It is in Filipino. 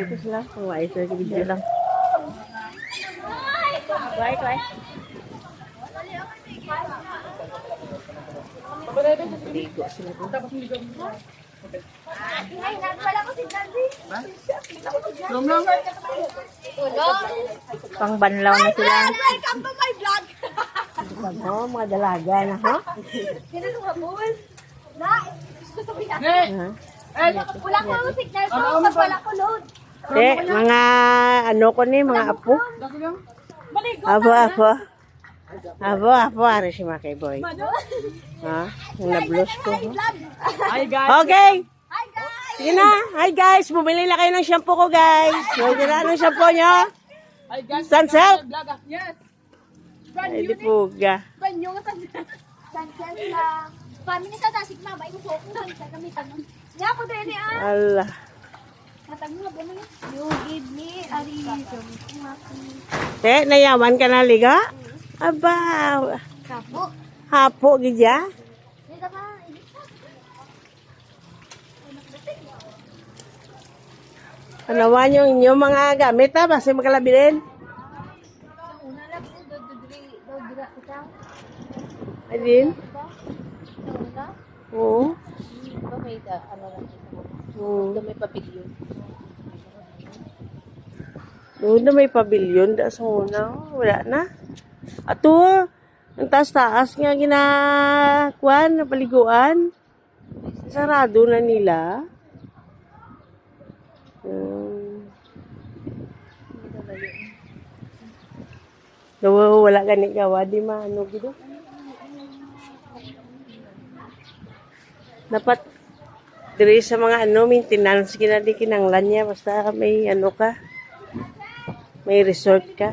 ito sila. Kuwai sila sa video lang. Kuwai. Ligo sila po. Pang banlaw na sila. Welcome to my vlog! Oh, mga dalaga na, ha? Sino nung hapon? Na, gusto sabihin na. Wala ko signal ko, pag wala ko load. Mga ano ko ni, mga apo. Maligo Apo, ano si Makay Boy? Ha? Yung na-blush ko. Hi guys! Okay! Hi guys! Sige na! Hi guys! Bumili na kayo ng shampoo ko guys! Bumili na ng shampoo nyo? Hi guys! Sunsilk? Yes! Ay, di puga. Banyo nga sunset lang. Kami ni sa tasik na ba? Imusok ko sa gamitan mo. Nga ako din ah! Allah. Matag mo ba naman? You give me a reason. Nayaman ka na liga? Aba. Kapo. Hapo, gidya? Dito ba? Panawan yung inyong mga gamit ha, basta makalabilin. Una lang po, dodra kita. Adin? Una? Oo. Ito may ano lang ito. Oo. Ito may pabilyon. Doon na may pabilyon, da sa una. Wala na. Ato, ang taas-taas nga ginakuan, napaliguan. Sarado na nila. Wala gani gawa, di maano gitu. Dapat diri sa mga ano, maintenance kinadi kinanglan niya basta may ano ka. May resort ka.